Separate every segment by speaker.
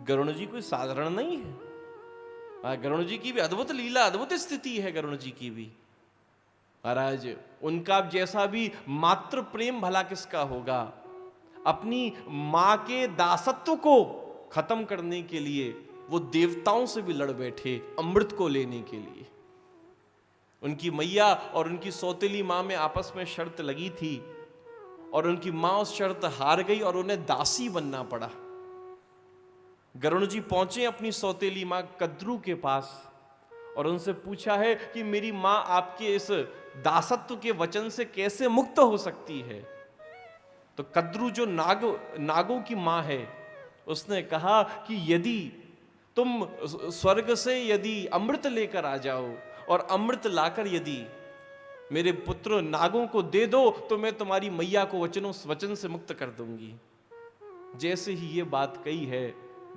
Speaker 1: गरुण जी कोई साधारण नहीं है। गरुण जी की भी अद्भुत लीला, अद्भुत स्थिति है गरुण जी की भी। महाराज उनका जैसा भी मातृ प्रेम भला किसका होगा। अपनी मां के दासत्व को खत्म करने के लिए वो देवताओं से भी लड़ बैठे अमृत को लेने के लिए। उनकी मैया और उनकी सौतेली मां में आपस में शर्त लगी थी और उनकी मां उस शर्त हार गई और उन्हें दासी बनना पड़ा। गरुण जी पहुंचे अपनी सौतेली मां कद्रू के पास और उनसे पूछा है कि मेरी मां आपके इस दासत्व के वचन से कैसे मुक्त हो सकती है। तो कद्रू जो नागों की मां है, उसने कहा कि यदि तुम स्वर्ग से यदि अमृत लेकर आ जाओ और अमृत लाकर यदि मेरे पुत्र नागों को दे दो तो मैं तुम्हारी मैया को वचन से मुक्त कर दूंगी। जैसे ही ये बात कही है,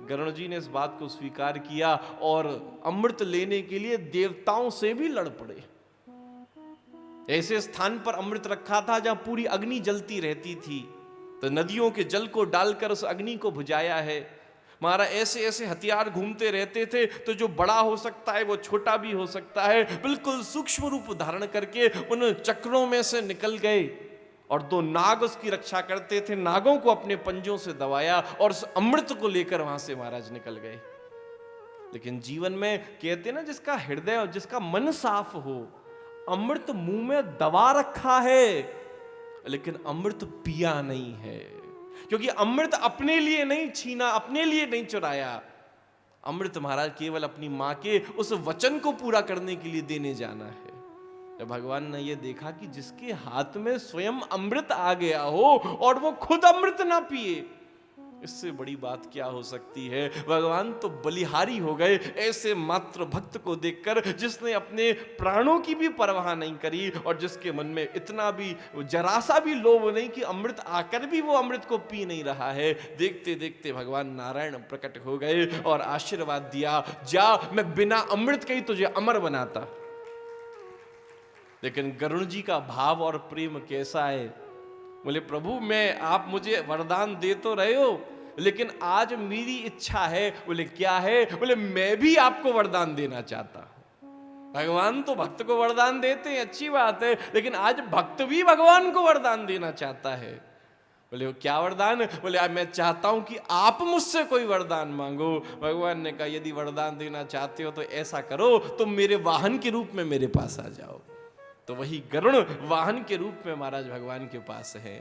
Speaker 1: गरुण जी ने इस बात को स्वीकार किया और अमृत लेने के लिए देवताओं से भी लड़ पड़े। ऐसे स्थान पर अमृत रखा था जहां पूरी अग्नि जलती रहती थी, तो नदियों के जल को डालकर उस अग्नि को बुझाया है। महाराज ऐसे ऐसे हथियार घूमते रहते थे, तो जो बड़ा हो सकता है वो छोटा भी हो सकता है, बिल्कुल सूक्ष्म रूप धारण करके उन चक्रों में से निकल गए और दो नाग उसकी रक्षा करते थे, नागों को अपने पंजों से दबाया और उस अमृत को लेकर वहां से महाराज निकल गए। लेकिन जीवन में कहते ना, जिसका हृदय और जिसका मन साफ हो, अमृत मुंह में दबा रखा है लेकिन अमृत पिया नहीं है। क्योंकि अमृत अपने लिए नहीं छीना, अपने लिए नहीं चुराया। अमृत महाराज केवल अपनी मां के उस वचन को पूरा करने के लिए देने जाना है। जब भगवान ने यह देखा कि जिसके हाथ में स्वयं अमृत आ गया हो और वो खुद अमृत ना पिए, इससे बड़ी बात क्या हो सकती है। भगवान तो बलिहारी हो गए ऐसे मात्र भक्त को देखकर, जिसने अपने प्राणों की भी परवाह नहीं करी और जिसके मन में इतना भी जरा सा भी लोभ नहीं कि अमृत आकर भी वो अमृत को पी नहीं रहा है। देखते देखते भगवान नारायण प्रकट हो गए और आशीर्वाद दिया, जा मैं बिना अमृत के ही तुझे अमर बनाता। लेकिन गरुण जी का भाव और प्रेम कैसा है। बोले प्रभु मैं, आप मुझे वरदान दे तो रहे हो, लेकिन आज मेरी इच्छा है। बोले क्या है। बोले मैं भी आपको वरदान देना चाहता हूं। भगवान तो भक्त को वरदान देते हैं, अच्छी बात है, लेकिन आज भक्त भी भगवान को वरदान देना चाहता है। बोले क्या वरदान। बोले मैं चाहता हूं कि आप मुझसे कोई वरदान मांगो। भगवान ने कहा यदि वरदान देना चाहते हो तो ऐसा करो, तुम मेरे वाहन के रूप में मेरे पास आ जाओ। तो वही गरुण वाहन के रूप में महाराज भगवान के पास है।